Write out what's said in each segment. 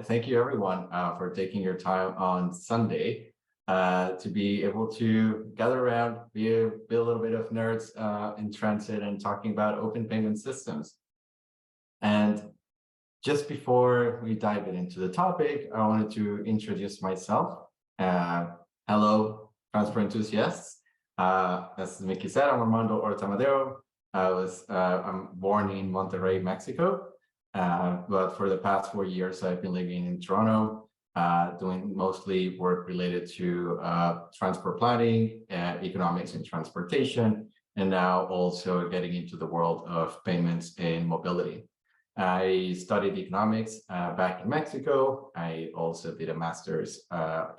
thank you everyone for taking your time on Sunday to be able to gather around, be a little bit of nerds in transit and talking about open payment systems. And just before we dive into the topic, I wanted to introduce myself. Hello, transport enthusiasts. As Mickey said, I'm Armando Madero. I'm born in Monterrey, Mexico. But for the past 4 years, I've been living in Toronto, doing mostly work related to transport planning, economics and transportation, and now also getting into the world of payments and mobility. I studied economics back in Mexico. I also did a master's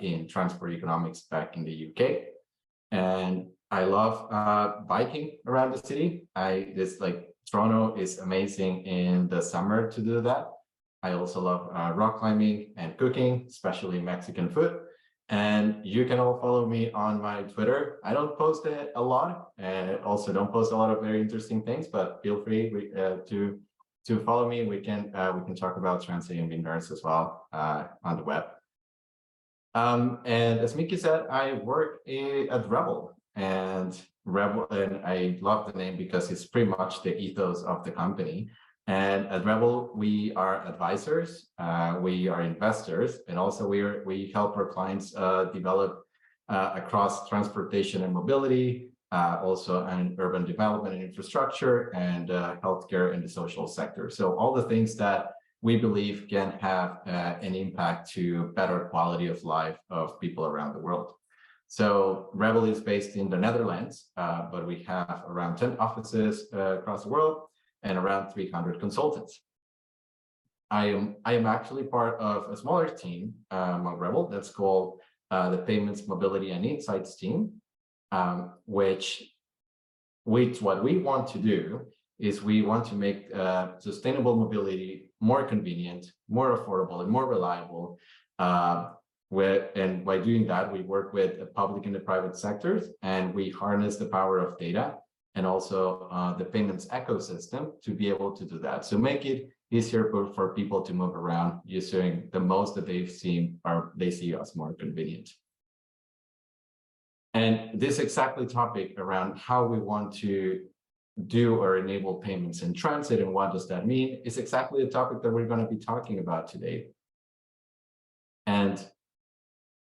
in transport economics back in the UK. And I love biking around the city. Toronto is amazing in the summer to do that. I also love rock climbing and cooking, especially Mexican food. And you can all follow me on my Twitter. I don't post it a lot, and also don't post a lot of very interesting things, but feel free to follow me. We can talk about transit and nerds as well on the web. And as Mickey said, I work at Rebel. And I love the name because it's pretty much the ethos of the company. And at Rebel, we are advisors, we are investors, and also we help our clients develop across transportation and mobility, also in urban development and infrastructure, and healthcare and the social sector. So all the things that we believe can have an impact to better quality of life of people around the world. So Rebel is based in the Netherlands, but we have around 10 offices across the world and around 300 consultants. I am actually part of a smaller team among Rebel that's called the Payments, Mobility, and Insights team, which what we want to do is we want to make sustainable mobility more convenient, more affordable, and more reliable. And by doing that, we work with the public and the private sectors, and we harness the power of data and also the payments ecosystem to be able to do that. So make it easier for people to move around using the modes that they see as more convenient. And this exactly topic around how we want to do or enable payments in transit and what does that mean is exactly the topic that we're going to be talking about today. And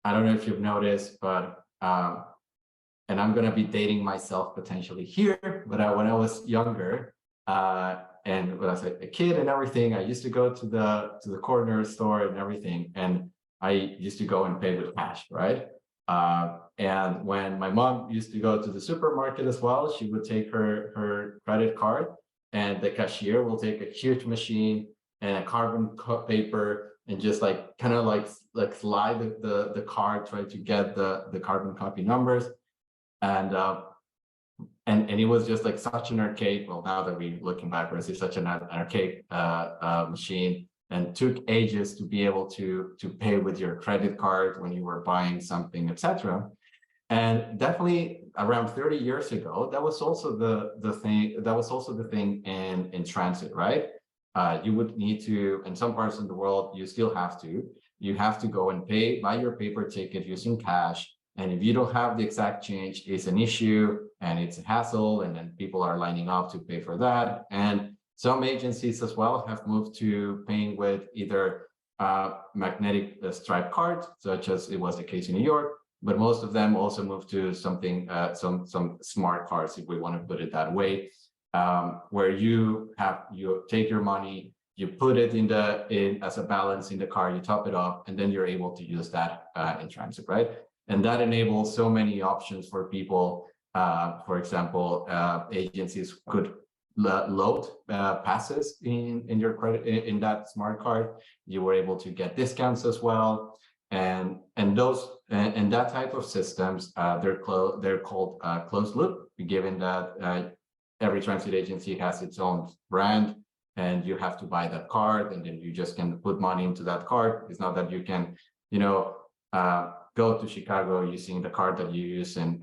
I don't know if you've noticed, but, and I'm going to be dating myself potentially here, but when I was younger, and when I was a kid and everything, I used to go to the corner store and everything, and I used to go and pay with cash, right? And when my mom used to go to the supermarket as well, she would take her credit card, and the cashier will take a huge machine and a carbon paper and just kind of slide the card, try to get the carbon copy numbers. And it was just such an archaic, well, now that we're looking backwards, it's such an archaic machine, and took ages to be able to pay with your credit card when you were buying something, etc. And definitely around 30 years ago, that was also the thing. That was also the thing in transit, right? You would need to, in some parts of the world, you still have to. You have to go and buy your paper ticket using cash. And if you don't have the exact change, it's an issue and it's a hassle. And then people are lining up to pay for that. And some agencies as well have moved to paying with either magnetic stripe cards, such as it was the case in New York. But most of them also moved to something, some smart cards, if we want to put it that way. Where you take your money, you put it in as a balance in the car, you top it up, and then you're able to use that in transit, right? And that enables so many options for people. For example, agencies could load passes in your credit in that smart card. You were able to get discounts as well, and that type of systems they're called closed loop, given that every transit agency has its own brand, and you have to buy that card, and then you just can put money into that card. It's not that you can, go to Chicago using the card that you use in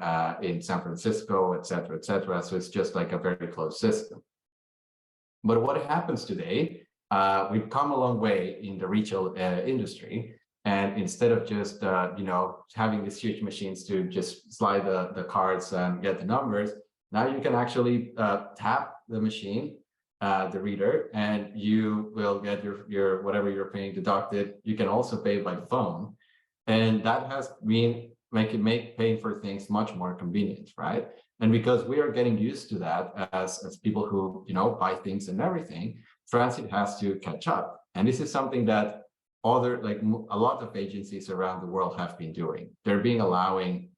San Francisco, et cetera, et cetera. So it's just like a very closed system. But what happens today we've come a long way in the retail industry. And instead of just, having these huge machines to just slide the cards and get the numbers, now you can actually tap the machine, the reader, and you will get your whatever you're paying deducted. You can also pay by phone. And that has been make paying for things much more convenient, right? And because we are getting used to that as people who, buy things and everything, transit has to catch up. And this is something that a lot of agencies around the world have been doing. They're being allowing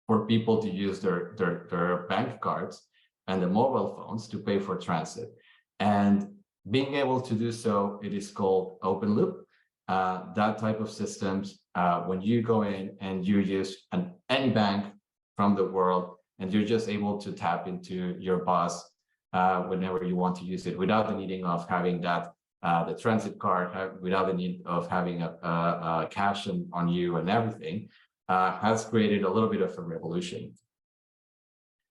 for people to use their bank cards and the mobile phones to pay for transit. And being able to do so, it is called open loop. That type of systems, when you go in and you use any bank from the world, and you're just able to tap into your bus whenever you want to use it without the needing of having that the transit card, without the need of having a cash on you and everything, has created a little bit of a revolution.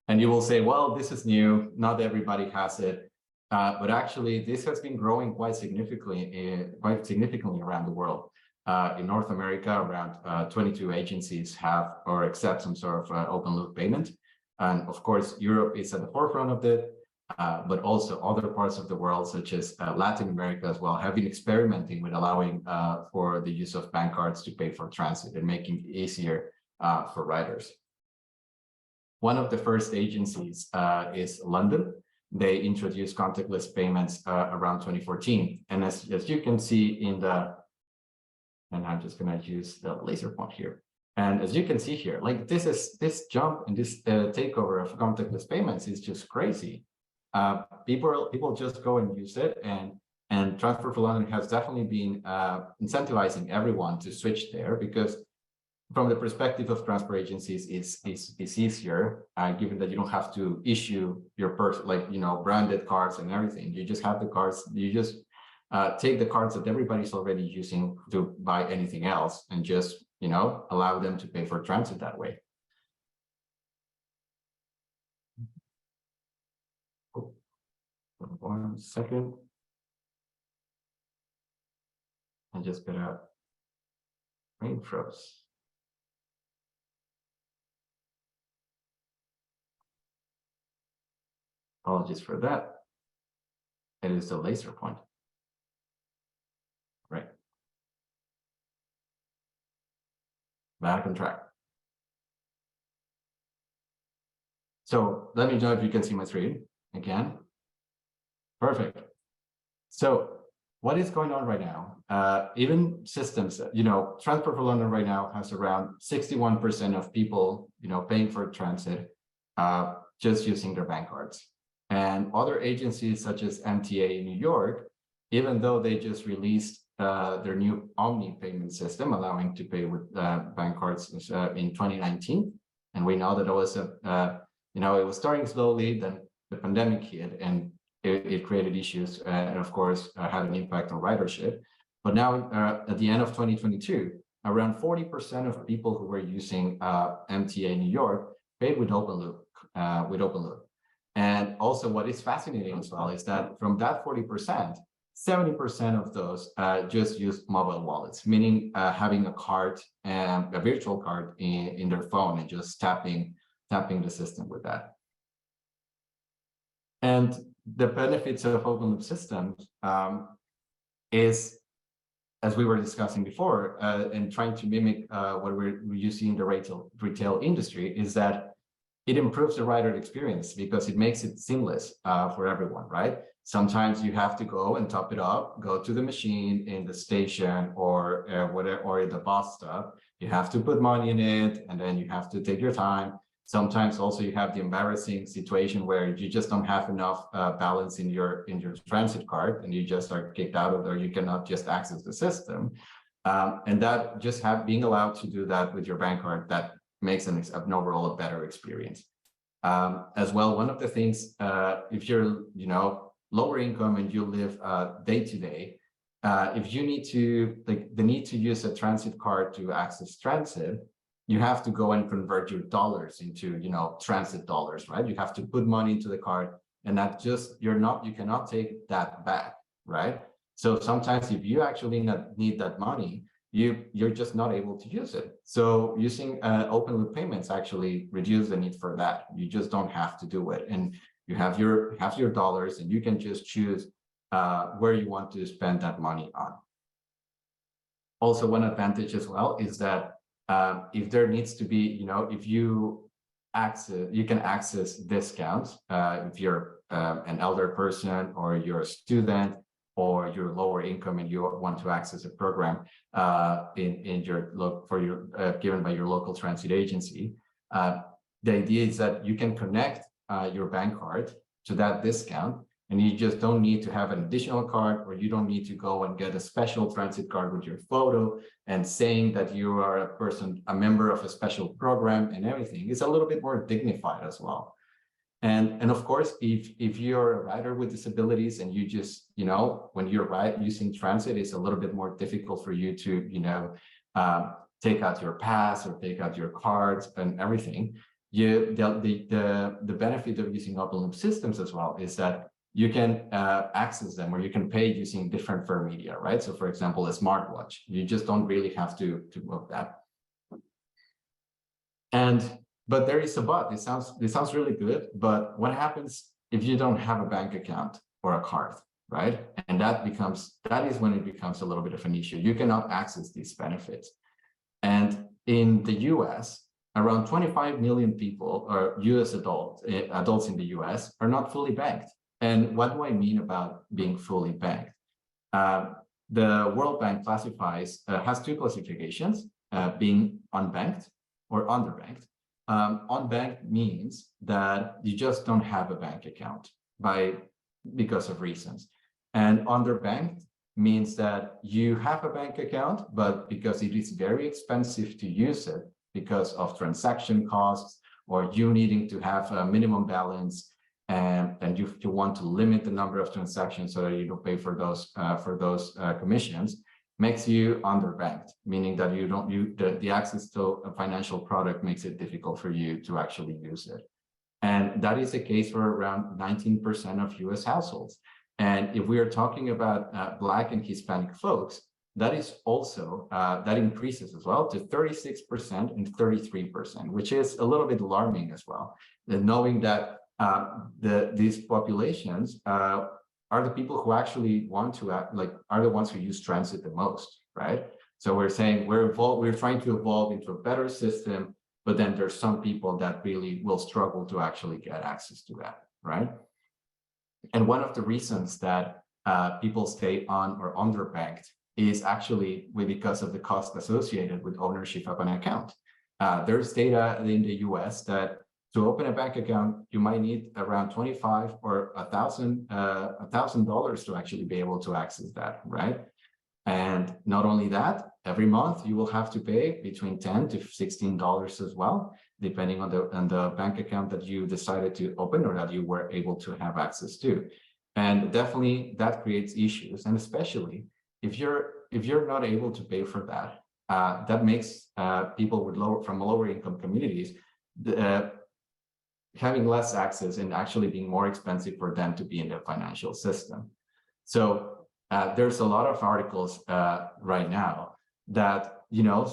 And you will say, well, this is new, not everybody has it. But actually, this has been growing quite significantly around the world. In North America, around 22 agencies have or accept some sort of open loop payment. And of course, Europe is at the forefront of it, but also other parts of the world, such as Latin America as well, have been experimenting with allowing for the use of bank cards to pay for transit and making it easier for riders. One of the first agencies is London. They introduced contactless payments around 2014. And as you can see in and I'm just going to use the laser point here. And as you can see here, like this jump and this takeover of contactless payments is just crazy. People just go and use it, and Transport for London has definitely been incentivizing everyone to switch there, because from the perspective of transport agencies, it's easier, given that you don't have to issue your branded cards and everything. You just have the cards. You just take the cards that everybody's already using to buy anything else, and just allow them to pay for transit that way. Oh, 1 second. I just got a rain froze. Apologies for that. It is the laser point. Right. Back on track. So let me know if you can see my screen again. Perfect. So what is going on right now? Even systems, Transport for London right now has around 61% of people, paying for transit, just using their bank cards. And other agencies such as MTA in New York, even though they just released their new Omni payment system, allowing to pay with bank cards in 2019, and we know that it was it was starting slowly, then the pandemic hit, and it created issues, and of course had an impact on ridership. But now at the end of 2022, around 40% of people who were using MTA in New York paid with open loop. And also, what is fascinating as well is that from that 40%, 70% of those just use mobile wallets, meaning having a card, and a virtual card in their phone, and just tapping the system with that. And the benefits of open loop systems is, as we were discussing before, and trying to mimic what you see in the retail industry, is that it improves the rider experience because it makes it seamless for everyone, right? Sometimes you have to go and top it up, go to the machine in the station or whatever, or at the bus stop. You have to put money in it, and then you have to take your time. Sometimes also you have the embarrassing situation where you just don't have enough balance in your transit card, and you just are kicked out of there. You cannot just access the system, and that just being allowed to do that with your bank card, that makes an overall a better experience. As well, one of the things, if you're lower income and you live day to day, if you need to the need to use a transit card to access transit, you have to go and convert your dollars into transit dollars, right? You have to put money into the card, and that just you cannot take that back, right? So sometimes if you actually need that money, you're just not able to use it. So using open loop payments actually reduce the need for that. You just don't have to do it, and you have your dollars, and you can just choose where you want to spend that money on. Also, one advantage as well is that if there needs to be, if you can access discounts if you're an elder person, or you're a student, or you're lower income and you want to access a program in your given by your local transit agency. The idea is that you can connect your bank card to that discount, and you just don't need to have an additional card, or you don't need to go and get a special transit card with your photo and saying that you are a member of a special program and everything. It's a little bit more dignified as well. And of course, if you're a rider with disabilities and you just, when you're using transit, it's a little bit more difficult for you to, take out your pass or take out your cards and everything. The benefit of using open loop systems as well is that you can access them, or you can pay using different fare media, right? So for example, a smartwatch, you just don't really have to move that. But there is a but. This sounds really good, but what happens if you don't have a bank account or a card, right? And that is when it becomes a little bit of an issue. You cannot access these benefits. And in the US, around 25 million people, or US adults in the US, are not fully banked. And what do I mean about being fully banked? The World Bank has two classifications, being unbanked or underbanked. Unbanked means that you just don't have a bank account because of reasons. And underbanked means that you have a bank account, but because it is very expensive to use it because of transaction costs, or you needing to have a minimum balance, and you want to limit the number of transactions so that you don't pay for those commissions, makes you underbanked, meaning that the access to a financial product makes it difficult for you to actually use it. And that is the case for around 19% of US households. And if we are talking about Black and Hispanic folks, that is also, that increases as well to 36% and 33%, which is a little bit alarming as well. And knowing that these populations are the people who actually want to are the ones who use transit the most, right? So we're saying we're trying to evolve into a better system, but then there's some people that really will struggle to actually get access to that, right? And one of the reasons that people stay on or underbanked is actually because of the cost associated with ownership of an account. There's data in the US that to open a bank account, you might need around $25 or $1,000 to actually be able to access that, right? And not only that, every month you will have to pay between $10 to $16 as well, depending on the bank account that you decided to open or that you were able to have access to. And definitely that creates issues, and especially if you're not able to pay for that, that makes people from lower income communities having less access and actually being more expensive for them to be in the financial system. So there's a lot of articles right now that,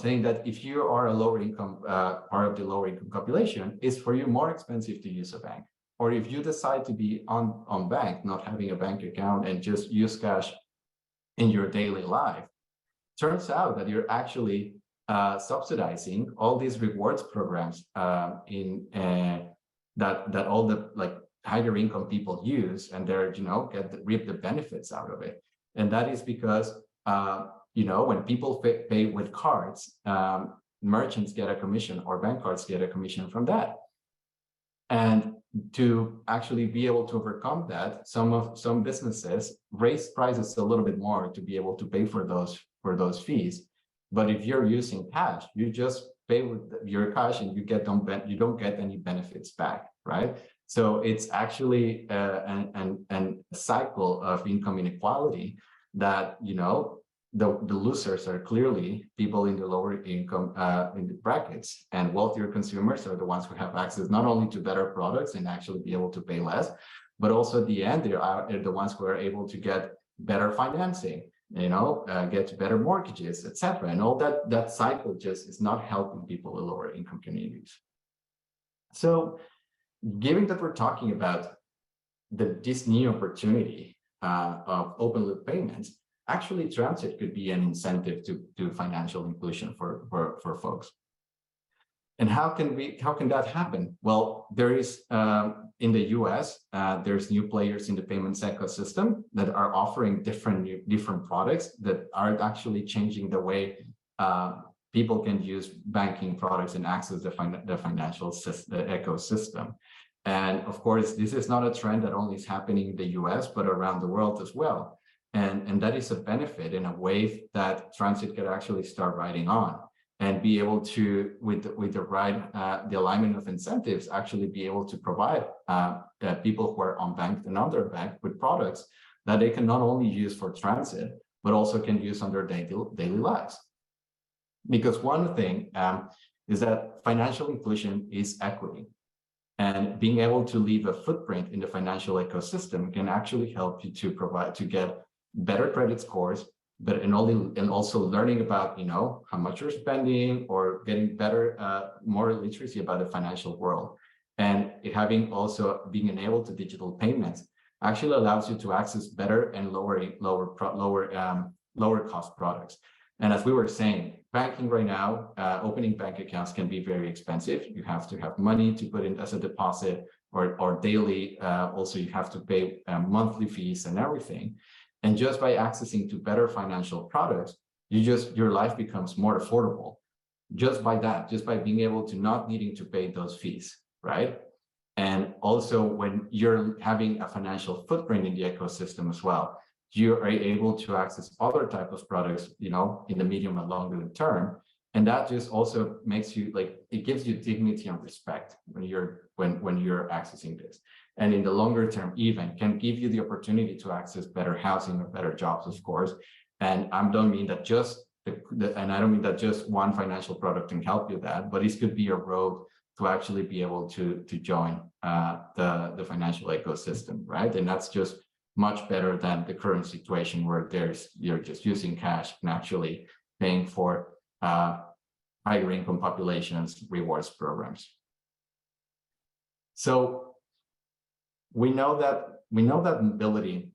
saying that if you are a lower income, part of the lower income population, it's for you more expensive to use a bank. Or if you decide to be on bank, not having a bank account and just use cash in your daily life, turns out that you're actually subsidizing all these rewards programs that all the higher income people use, and they're reap the benefits out of it. And that is because when people pay with cards, merchants get a commission, or bank cards get a commission from that. And to actually be able to overcome that, some businesses raise prices a little bit more to be able to pay for those fees. But if you're using cash, you just pay with your cash and you don't get any benefits back, right? So it's actually a cycle of income inequality that the losers are clearly people in the lower income in the brackets, and wealthier consumers are the ones who have access not only to better products and actually be able to pay less, but also at the end they're the ones who are able to get better financing, get better mortgages, etc. And all that cycle just is not helping people in lower income communities. So given that we're talking about this new opportunity of open loop payments, actually transit could be an incentive to financial inclusion for folks. And how can that happen? Well, there is in the US, there's new players in the payments ecosystem that are offering different products that are actually changing the way people can use banking products and access the financial ecosystem. And of course, this is not a trend that only is happening in the US, but around the world as well. And that is a benefit in a wave that transit could actually start riding on, and be able to, with the right, the alignment of incentives, actually be able to provide people who are unbanked and underbanked with products that they can not only use for transit, but also can use on their daily lives. Because one thing is that financial inclusion is equity. And being able to leave a footprint in the financial ecosystem can actually help you to get better credit scores, but and also learning about how much you're spending, or getting better, more literacy about the financial world. And having also being enabled to digital payments actually allows you to access better and lower cost products. And as we were saying, banking right now, opening bank accounts can be very expensive. You have to have money to put in as a deposit, or daily. Also, you have to pay monthly fees and everything. And just by accessing to better financial products, your life becomes more affordable. Just by being able to not needing to pay those fees, right? And also, when you're having a financial footprint in the ecosystem as well, you are able to access other types of products, in the medium and longer term. And that just also makes you it gives you dignity and respect when you're accessing this. And in the longer term, even can give you the opportunity to access better housing or better jobs, of course. And I don't mean that just one financial product can help you that, but this could be a road to actually be able to join the financial ecosystem, right? And that's just much better than the current situation where you're just using cash and actually paying for higher income populations rewards programs. So we know that mobility,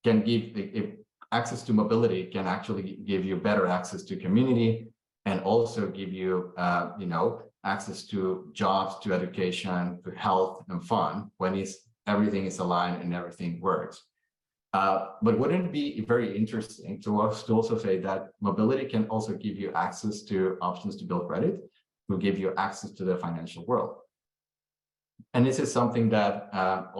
can give access to mobility can actually give you better access to community, and also give you access to jobs, to education, to health and fun when everything is aligned and everything works. But wouldn't it be very interesting to also say that mobility can also give you access to options to build credit, to give you access to the financial world? And this is something that at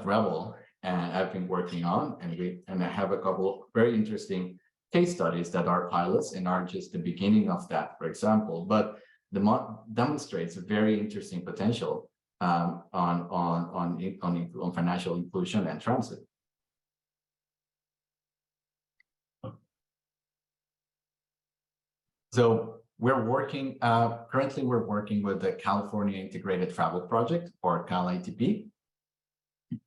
Rebel I've been working on, and I have a couple very interesting case studies that are pilots and are just the beginning of that, for example. But demonstrates a very interesting potential on financial inclusion and transit. So currently we're working with the California Integrated Travel Project, or CalITP.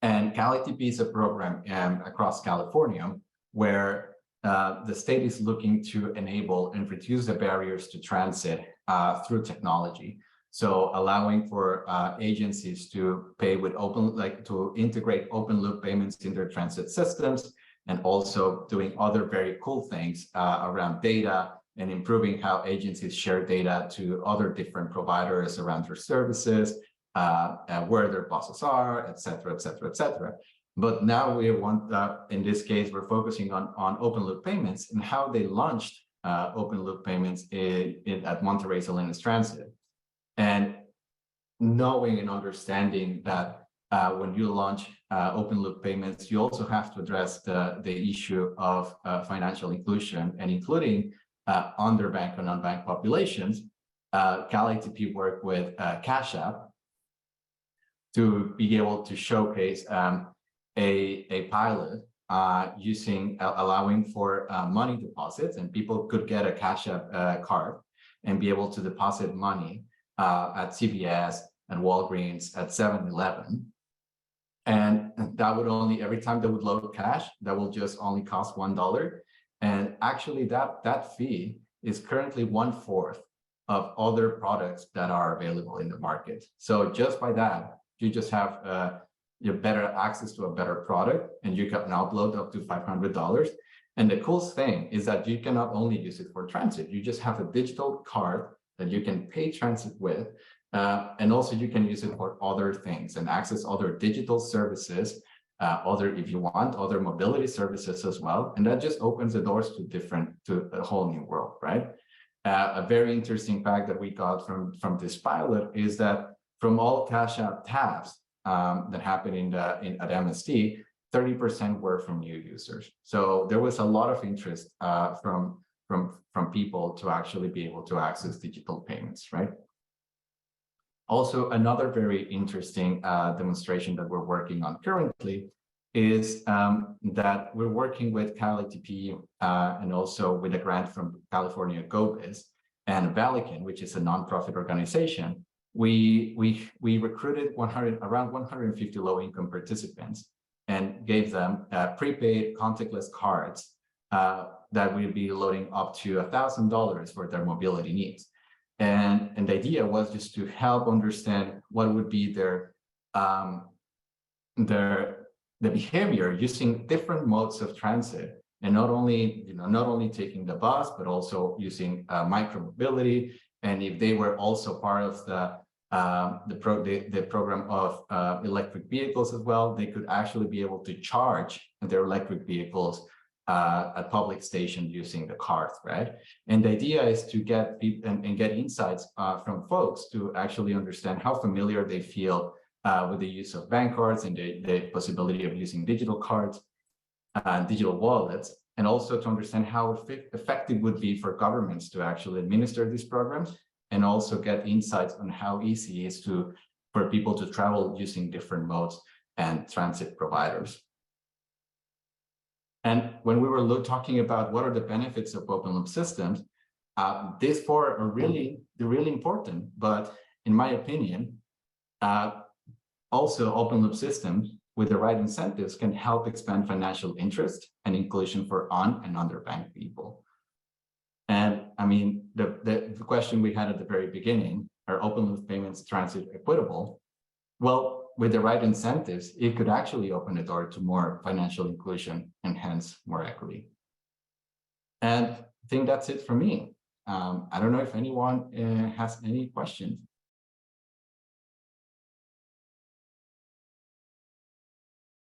And CalITP is a program across California where the state is looking to enable and reduce the barriers to transit through technology. So allowing for agencies to pay with to integrate open loop payments in their transit systems, and also doing other very cool things around data, and improving how agencies share data to other different providers around their services, where their buses are, et cetera, et cetera, et cetera. But now we want, in this case, we're focusing on open loop payments and how they launched open loop payments at Monterrey Salinas Transit. And knowing and understanding that when you launch open loop payments, you also have to address the issue of financial inclusion, and including underbanked and unbanked populations. CalITP worked with Cash App to be able to showcase a pilot allowing for money deposits, and people could get a Cash App card and be able to deposit money at CVS and Walgreens, at 7-Eleven. And that would only, every time they would load cash, that will just only cost $1. And actually that fee is currently 1/4 of other products that are available in the market. So just by that, you just have you better access to a better product, and you can upload up to $500. And the coolest thing is that you can not only use it for transit, you just have a digital card that you can pay transit with. And also you can use it for other things and access other digital services, if you want, other mobility services as well. And that just opens the doors to a whole new world, right? A very interesting fact that we got from this pilot is that from all Cash App taps that happened at MST, 30% were from new users. So there was a lot of interest from people to actually be able to access digital payments, right? Also, another very interesting demonstration that we're working on currently is that we're working with CalATP and also with a grant from California GoBiz and Valican, which is a nonprofit organization. We recruited around 150 low-income participants and gave them prepaid contactless cards that will be loading up to $1,000 for their mobility needs. And the idea was just to help understand what would be the behavior using different modes of transit, and not only taking the bus, but also using micromobility. And if they were also part of the program of electric vehicles as well, they could actually be able to charge their electric vehicles at public station using the cards, right? And the idea is to get people and get insights from folks to actually understand how familiar they feel with the use of bank cards and the possibility of using digital cards, digital wallets, and also to understand how effective would be for governments to actually administer these programs, and also get insights on how easy it is for people to travel using different modes and transit providers. And when we were talking about what are the benefits of open loop systems, these four are really important. But in my opinion, also open loop systems with the right incentives can help expand financial interest and inclusion for un- and underbanked people. And I mean, the question we had at the very beginning, are open loop payments transit equitable? Well, with the right incentives, it could actually open the door to more financial inclusion and hence more equity. And I think that's it for me. I don't know if anyone has any questions.